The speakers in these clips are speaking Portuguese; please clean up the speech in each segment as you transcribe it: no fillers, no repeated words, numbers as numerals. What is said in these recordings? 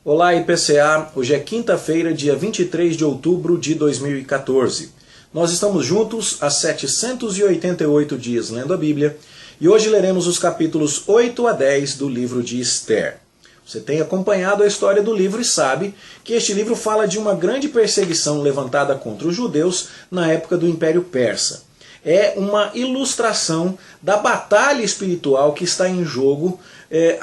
Olá IPCA, hoje é quinta-feira, dia 23 de outubro de 2014. Nós estamos juntos há 788 dias lendo a Bíblia e hoje leremos os capítulos 8 a 10 do livro de Esther. Você tem acompanhado a história do livro e sabe que este livro fala de uma grande perseguição levantada contra os judeus na época do Império Persa. É uma ilustração da batalha espiritual que está em jogo,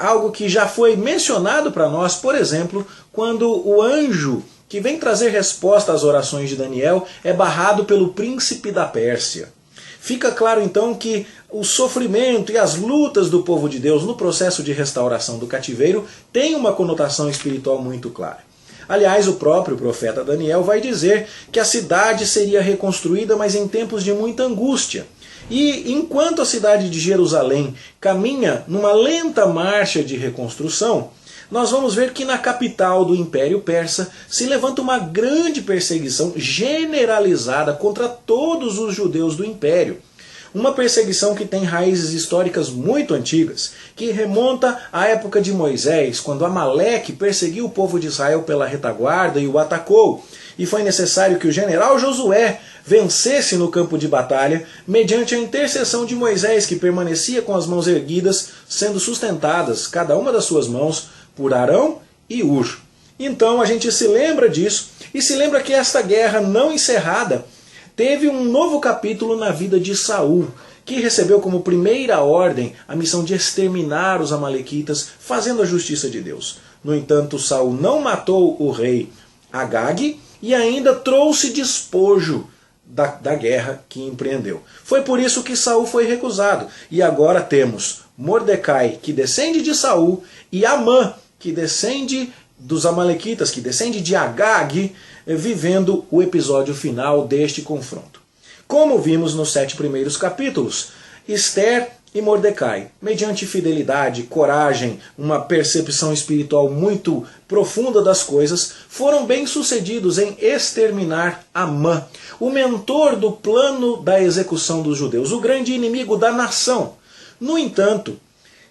algo que já foi mencionado para nós, por exemplo, quando o anjo que vem trazer resposta às orações de Daniel é barrado pelo príncipe da Pérsia. Fica claro então que o sofrimento e as lutas do povo de Deus no processo de restauração do cativeiro tem uma conotação espiritual muito clara. Aliás, o próprio profeta Daniel vai dizer que a cidade seria reconstruída, mas em tempos de muita angústia. E enquanto a cidade de Jerusalém caminha numa lenta marcha de reconstrução, nós vamos ver que na capital do Império Persa se levanta uma grande perseguição generalizada contra todos os judeus do Império. Uma perseguição que tem raízes históricas muito antigas, que remonta à época de Moisés, quando Amaleque perseguiu o povo de Israel pela retaguarda e o atacou. E foi necessário que o general Josué vencesse no campo de batalha, mediante a intercessão de Moisés, que permanecia com as mãos erguidas, sendo sustentadas, cada uma das suas mãos, por Arão e Ur. Então a gente se lembra disso, e se lembra que esta guerra não encerrada teve um novo capítulo na vida de Saul, que recebeu como primeira ordem a missão de exterminar os amalequitas, fazendo a justiça de Deus. No entanto, Saul não matou o rei Agag e ainda trouxe despojo da guerra que empreendeu. Foi por isso que Saul foi recusado. E agora temos Mordecai, que descende de Saul, e Amã, que descende dos amalequitas, que descende de Agag, vivendo o episódio final deste confronto. Como vimos nos 7 primeiros capítulos, Esther e Mordecai, mediante fidelidade, coragem, uma percepção espiritual muito profunda das coisas, foram bem-sucedidos em exterminar Amã, o mentor do plano da execução dos judeus, o grande inimigo da nação. No entanto,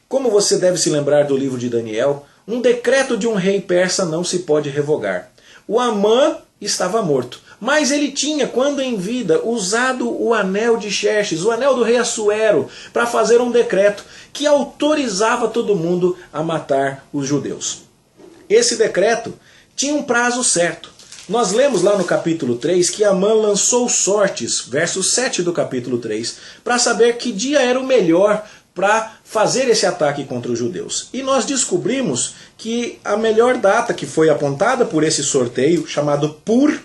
como você deve se lembrar do livro de Daniel, um decreto de um rei persa não se pode revogar. O Amã estava morto, mas ele tinha, quando em vida, usado o anel de Xerxes, o anel do rei Assuero, para fazer um decreto que autorizava todo mundo a matar os judeus. Esse decreto tinha um prazo certo. Nós lemos lá no capítulo 3 que Amã lançou sortes, verso 7 do capítulo 3, para saber que dia era o melhor para fazer esse ataque contra os judeus. E nós descobrimos que a melhor data que foi apontada por esse sorteio, chamado Pur,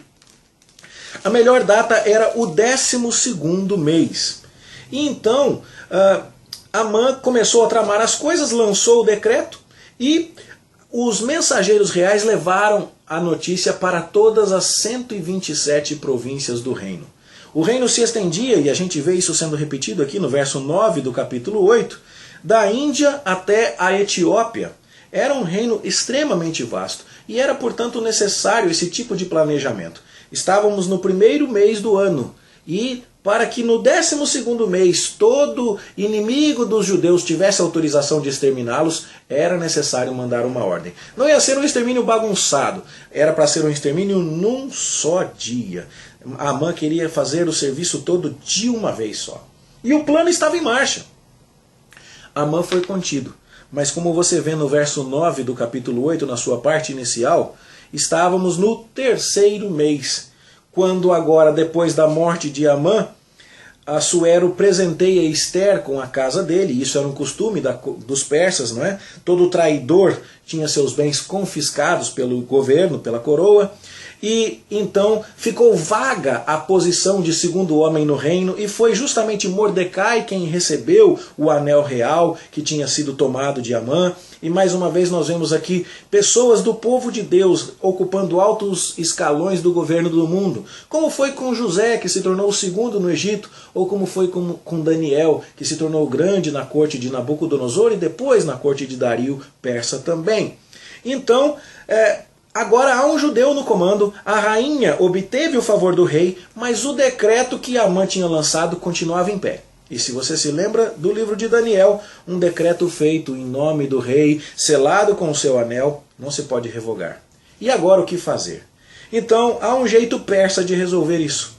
a melhor data era o 12º mês. E então, Amã começou a tramar as coisas, lançou o decreto e os mensageiros reais levaram a notícia para todas as 127 províncias do reino. O reino se estendia, e a gente vê isso sendo repetido aqui no verso 9 do capítulo 8, da Índia até a Etiópia. Era um reino extremamente vasto e era, portanto, necessário esse tipo de planejamento. Estávamos no primeiro mês do ano e para que no 12º mês todo inimigo dos judeus tivesse autorização de exterminá-los, era necessário mandar uma ordem. Não ia ser um extermínio bagunçado, era para ser um extermínio num só dia. Amã queria fazer o serviço todo de uma vez só. E o plano estava em marcha. Amã foi contido. Mas como você vê no verso 9 do capítulo 8, na sua parte inicial, estávamos no 3º mês, quando agora, depois da morte de Amã, Assuero presenteia Esther com a casa dele. Isso era um costume dos persas, não é? Todo traidor tinha seus bens confiscados pelo governo, pela coroa. E então ficou vaga a posição de segundo homem no reino, e foi justamente Mordecai quem recebeu o anel real que tinha sido tomado de Amã. E mais uma vez nós vemos aqui pessoas do povo de Deus ocupando altos escalões do governo do mundo, como foi com José, que se tornou o segundo no Egito, ou como foi com Daniel, que se tornou grande na corte de Nabucodonosor e depois na corte de Dario persa também. Então, agora há um judeu no comando, a rainha obteve o favor do rei, mas o decreto que Amã tinha lançado continuava em pé. E se você se lembra do livro de Daniel, um decreto feito em nome do rei, selado com o seu anel, não se pode revogar. E agora o que fazer? Então há um jeito persa de resolver isso.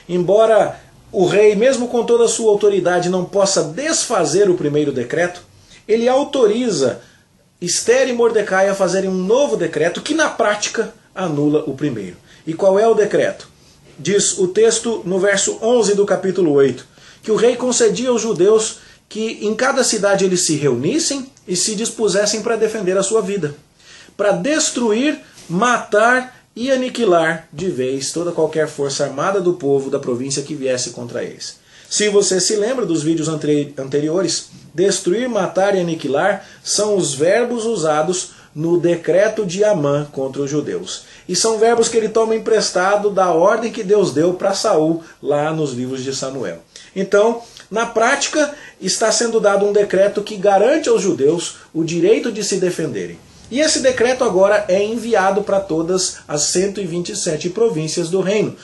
Embora o rei, mesmo com toda a sua autoridade, não possa desfazer o primeiro decreto, ele autoriza Ester e Mordecai a fazerem um novo decreto que na prática anula o primeiro. E qual é o decreto? Diz o texto no verso 11 do capítulo 8, que o rei concedia aos judeus que em cada cidade eles se reunissem e se dispusessem para defender a sua vida, para destruir, matar e aniquilar de vez toda qualquer força armada do povo da província que viesse contra eles. Se você se lembra dos vídeos anteriores, destruir, matar e aniquilar são os verbos usados no decreto de Amã contra os judeus. E são verbos que ele toma emprestado da ordem que Deus deu para Saul lá nos livros de Samuel. Então, na prática, está sendo dado um decreto que garante aos judeus o direito de se defenderem. E esse decreto agora é enviado para todas as 127 províncias do reino,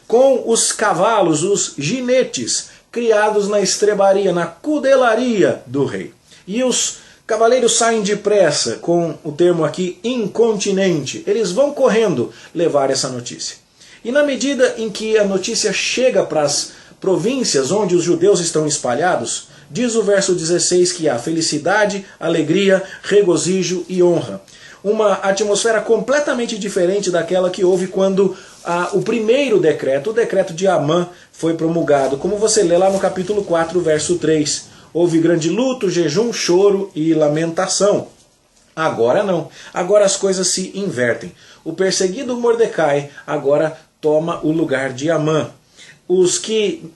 com os cavalos, os ginetes, criados na estrebaria, na cudelaria do rei. E os cavaleiros saem depressa, com o termo aqui incontinente. Eles vão correndo levar essa notícia. E na medida em que a notícia chega para as províncias onde os judeus estão espalhados, diz o verso 16 que há felicidade, alegria, regozijo e honra. Uma atmosfera completamente diferente daquela que houve quando o primeiro decreto, o decreto de Amã, foi promulgado. Como você lê lá no capítulo 4, verso 3. Houve grande luto, jejum, choro e lamentação. Agora não. Agora as coisas se invertem. O perseguido Mordecai agora toma o lugar de Amã. Os que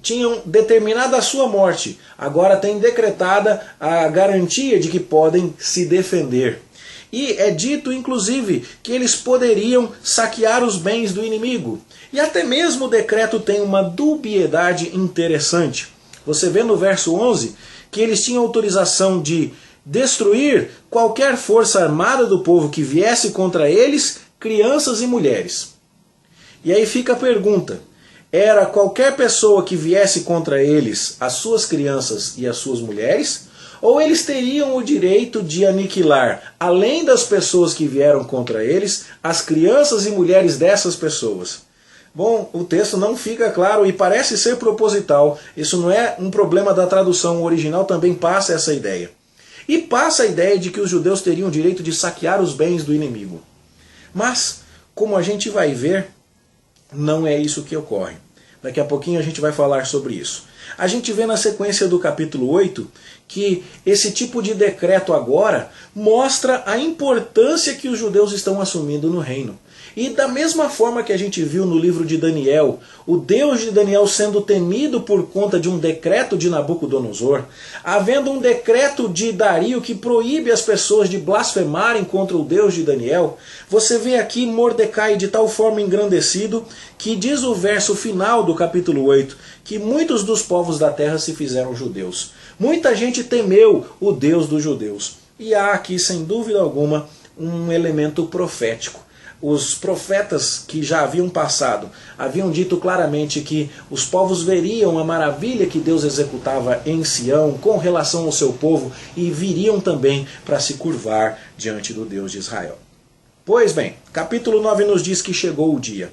tinham determinado a sua morte agora têm decretada a garantia de que podem se defender. E é dito, inclusive, que eles poderiam saquear os bens do inimigo. E até mesmo o decreto tem uma dubiedade interessante. Você vê no verso 11 que eles tinham autorização de destruir qualquer força armada do povo que viesse contra eles, crianças e mulheres. E aí fica a pergunta: era qualquer pessoa que viesse contra eles, as suas crianças e as suas mulheres? Ou eles teriam o direito de aniquilar, além das pessoas que vieram contra eles, as crianças e mulheres dessas pessoas? Bom, o texto não fica claro e parece ser proposital. Isso não é um problema da tradução, o original também passa essa ideia. E passa a ideia de que os judeus teriam o direito de saquear os bens do inimigo. Mas, como a gente vai ver, não é isso que ocorre. Daqui a pouquinho a gente vai falar sobre isso. A gente vê na sequência do capítulo 8 que esse tipo de decreto agora mostra a importância que os judeus estão assumindo no reino. E da mesma forma que a gente viu no livro de Daniel, o Deus de Daniel sendo temido por conta de um decreto de Nabucodonosor, havendo um decreto de Dario que proíbe as pessoas de blasfemarem contra o Deus de Daniel, você vê aqui Mordecai de tal forma engrandecido que diz o verso final do capítulo 8, que muitos dos povos da terra se fizeram judeus. Muita gente temeu o Deus dos judeus. E há aqui, sem dúvida alguma, um elemento profético. Os profetas que já haviam passado haviam dito claramente que os povos veriam a maravilha que Deus executava em Sião com relação ao seu povo e viriam também para se curvar diante do Deus de Israel. Pois bem, capítulo 9 nos diz que chegou o dia.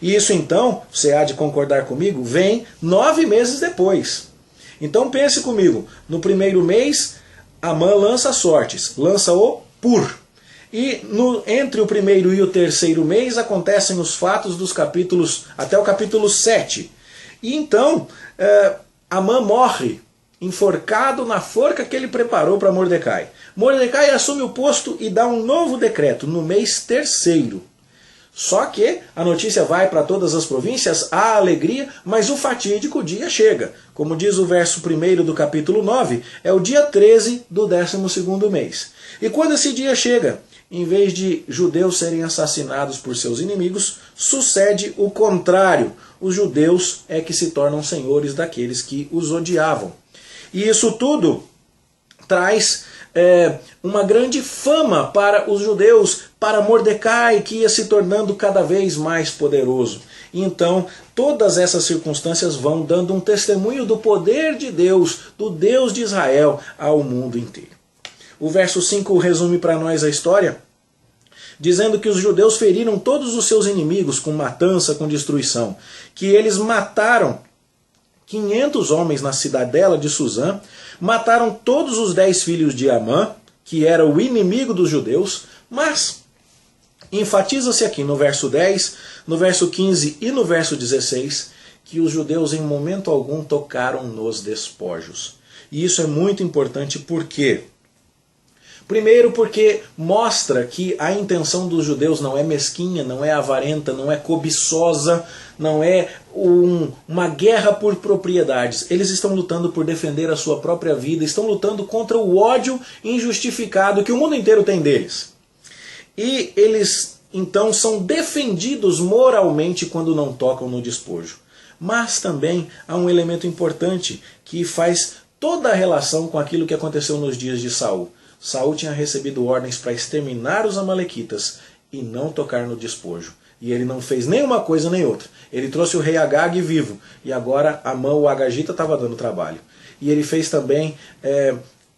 E isso então, você há de concordar comigo, vem 9 meses depois. Então pense comigo, no primeiro mês, Amã lança sortes, lança o Pur. E entre o primeiro e o terceiro mês acontecem os fatos dos capítulos, até o capítulo 7. E então, Amã morre, enforcado na forca que ele preparou para Mordecai. Mordecai assume o posto e dá um novo decreto no mês terceiro. Só que a notícia vai para todas as províncias, há alegria, mas o fatídico dia chega. Como diz o verso 1 do capítulo 9, é o dia 13 do 12º mês. E quando esse dia chega, em vez de judeus serem assassinados por seus inimigos, sucede o contrário. Os judeus é que se tornam senhores daqueles que os odiavam. E isso tudo traz uma grande fama para os judeus, para Mordecai, que ia se tornando cada vez mais poderoso. Então, todas essas circunstâncias vão dando um testemunho do poder de Deus, do Deus de Israel, ao mundo inteiro. O verso 5 resume para nós a história, dizendo que os judeus feriram todos os seus inimigos com matança, com destruição, que eles mataram 500 homens na cidadela de Suzã, mataram todos os 10 filhos de Amã, que era o inimigo dos judeus, mas enfatiza-se aqui no verso 10, no verso 15 e no verso 16, que os judeus em momento algum tocaram nos despojos. E isso é muito importante porque... Primeiro porque mostra que a intenção dos judeus não é mesquinha, não é avarenta, não é cobiçosa, não é uma guerra por propriedades. Eles estão lutando por defender a sua própria vida, estão lutando contra o ódio injustificado que o mundo inteiro tem deles. E eles então são defendidos moralmente quando não tocam no despojo. Mas também há um elemento importante que faz toda a relação com aquilo que aconteceu nos dias de Saul. Saul tinha recebido ordens para exterminar os amalequitas e não tocar no despojo. E ele não fez nem uma coisa nem outra. Ele trouxe o rei Agag vivo. E agora Amã, o Agagita, estava dando trabalho. E ele fez também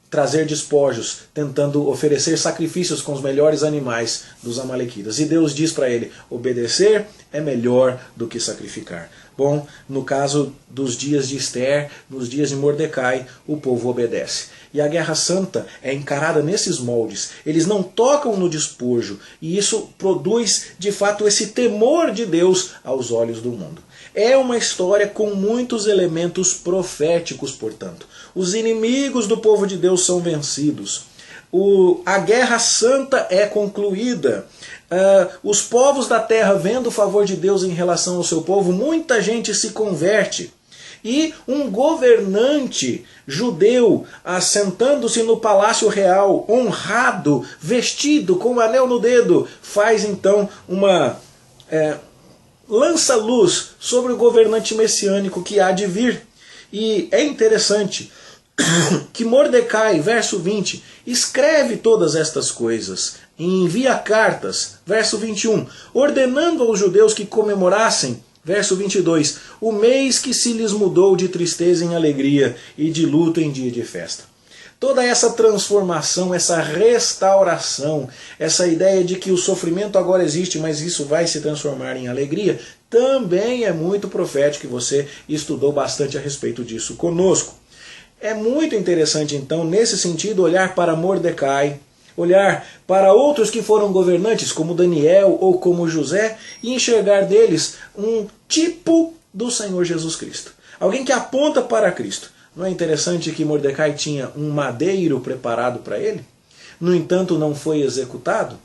trazer despojos, tentando oferecer sacrifícios com os melhores animais dos amalequitas. E Deus diz para ele, obedecer é melhor do que sacrificar. Bom, no caso dos dias de Ester, nos dias de Mordecai, o povo obedece. E a Guerra Santa é encarada nesses moldes. Eles não tocam no despojo. E isso produz, de fato, esse temor de Deus aos olhos do mundo. É uma história com muitos elementos proféticos, portanto. Os inimigos do povo de Deus são vencidos. A Guerra Santa é concluída. Os povos da terra, vendo o favor de Deus em relação ao seu povo, muita gente se converte. E um governante judeu, assentando-se no palácio real, honrado, vestido com um anel no dedo, faz então uma lança-luz sobre o governante messiânico que há de vir. E é interessante que Mordecai, verso 20, escreve todas estas coisas e envia cartas, verso 21, ordenando aos judeus que comemorassem, verso 22, o mês que se lhes mudou de tristeza em alegria e de luto em dia de festa. Toda essa transformação, essa restauração, essa ideia de que o sofrimento agora existe, mas isso vai se transformar em alegria, também é muito profético e você estudou bastante a respeito disso conosco. É muito interessante, então, nesse sentido, olhar para Mordecai, olhar para outros que foram governantes, como Daniel ou como José, e enxergar deles um tipo do Senhor Jesus Cristo. Alguém que aponta para Cristo. Não é interessante que Mordecai tinha um madeiro preparado para ele? No entanto, não foi executado?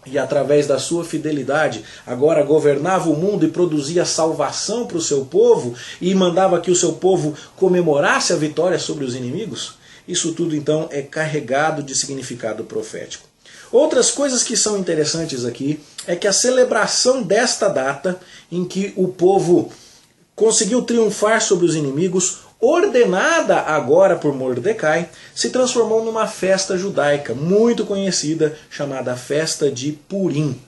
E através da sua fidelidade, agora governava o mundo e produzia salvação para o seu povo e mandava que o seu povo comemorasse a vitória sobre os inimigos? Isso tudo então é carregado de significado profético. Outras coisas que são interessantes aqui é que a celebração desta data em que o povo conseguiu triunfar sobre os inimigos, ordenada agora por Mordecai, se transformou numa festa judaica muito conhecida, chamada Festa de Purim.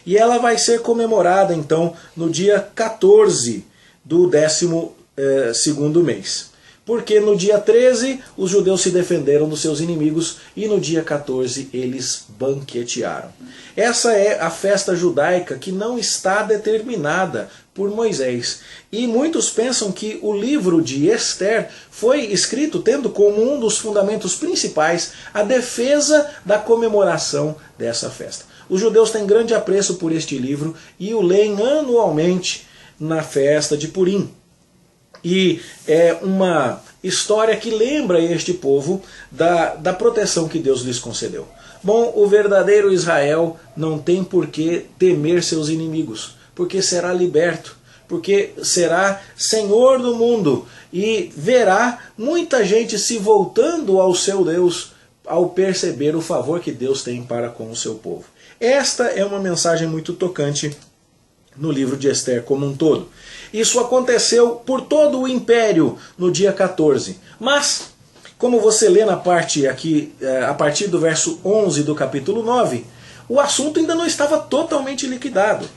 E ela vai ser comemorada, então, no dia 14 do 12º mês. Porque no dia 13 os judeus se defenderam dos seus inimigos e no dia 14 eles banquetearam. Essa é a festa judaica que não está determinada por Moisés. E muitos pensam que o livro de Ester foi escrito tendo como um dos fundamentos principais a defesa da comemoração dessa festa. Os judeus têm grande apreço por este livro e o leem anualmente na festa de Purim. E é uma história que lembra este povo da proteção que Deus lhes concedeu. Bom, o verdadeiro Israel não tem por que temer seus inimigos, porque será liberto, porque será senhor do mundo e verá muita gente se voltando ao seu Deus ao perceber o favor que Deus tem para com o seu povo. Esta é uma mensagem muito tocante no livro de Ester como um todo. Isso aconteceu por todo o império no dia 14. Mas, como você lê na parte aqui, a partir do verso 11 do capítulo 9, o assunto ainda não estava totalmente liquidado.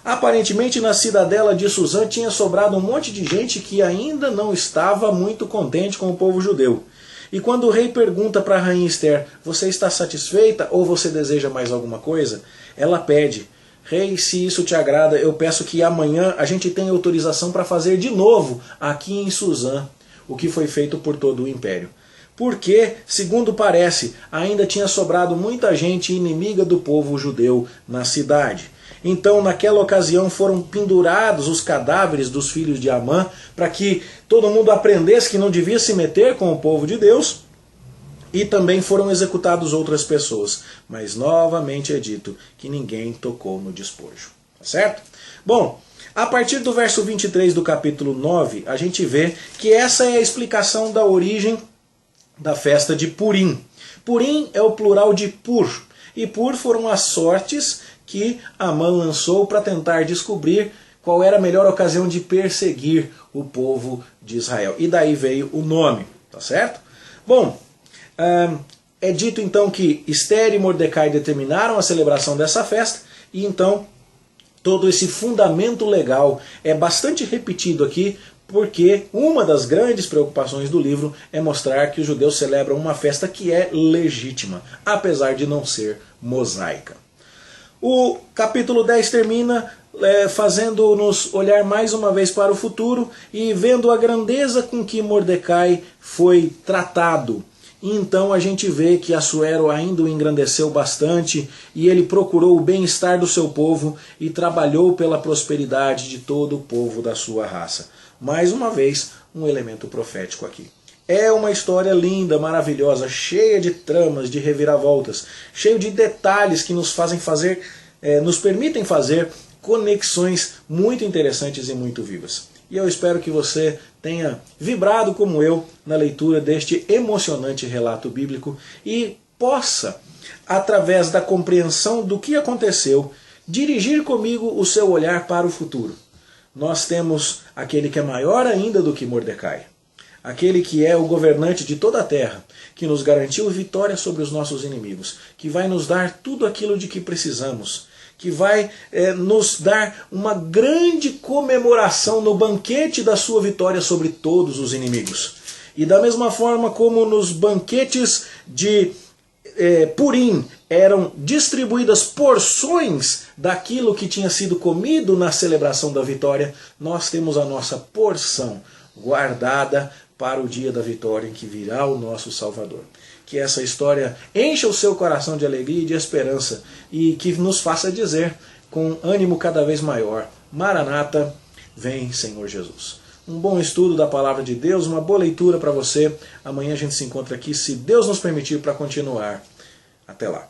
Aparentemente, na cidadela de Suzã tinha sobrado um monte de gente que ainda não estava muito contente com o povo judeu. E quando o rei pergunta para a rainha Esther, você está satisfeita ou você deseja mais alguma coisa? Ela pede, rei, se isso te agrada, eu peço que amanhã a gente tenha autorização para fazer de novo aqui em Suzã o que foi feito por todo o império. Porque, segundo parece, ainda tinha sobrado muita gente inimiga do povo judeu na cidade. Então, naquela ocasião, foram pendurados os cadáveres dos filhos de Amã, para que todo mundo aprendesse que não devia se meter com o povo de Deus, e também foram executados outras pessoas. Mas, novamente é dito que ninguém tocou no despojo. Tá certo? Bom, a partir do verso 23 do capítulo 9, a gente vê que essa é a explicação da origem da festa de Purim. Purim é o plural de Pur, e Pur foram as sortes que Amã lançou para tentar descobrir qual era a melhor ocasião de perseguir o povo de Israel. E daí veio o nome, tá certo? Bom, é dito então que Esther e Mordecai determinaram a celebração dessa festa, e então todo esse fundamento legal é bastante repetido aqui, porque uma das grandes preocupações do livro é mostrar que os judeus celebram uma festa que é legítima, apesar de não ser mosaica. O capítulo 10 termina fazendo-nos olhar mais uma vez para o futuro e vendo a grandeza com que Mordecai foi tratado. E então a gente vê que Assuero ainda o engrandeceu bastante e ele procurou o bem-estar do seu povo e trabalhou pela prosperidade de todo o povo da sua raça. Mais uma vez, um elemento profético aqui. É uma história linda, maravilhosa, cheia de tramas, de reviravoltas, cheio de detalhes que nos permitem fazer conexões muito interessantes e muito vivas. E eu espero que você tenha vibrado como eu na leitura deste emocionante relato bíblico e possa, através da compreensão do que aconteceu, dirigir comigo o seu olhar para o futuro. Nós temos aquele que é maior ainda do que Mordecai. Aquele que é o governante de toda a terra, que nos garantiu vitória sobre os nossos inimigos, que vai nos dar tudo aquilo de que precisamos, que vai nos dar uma grande comemoração no banquete da sua vitória sobre todos os inimigos. E da mesma forma como nos banquetes de Purim eram distribuídas porções daquilo que tinha sido comido na celebração da vitória, nós temos a nossa porção guardada para o dia da vitória em que virá o nosso Salvador. Que essa história encha o seu coração de alegria e de esperança e que nos faça dizer com ânimo cada vez maior, Maranata, vem Senhor Jesus. Um bom estudo da Palavra de Deus, uma boa leitura para você. Amanhã a gente se encontra aqui, se Deus nos permitir, para continuar. Até lá.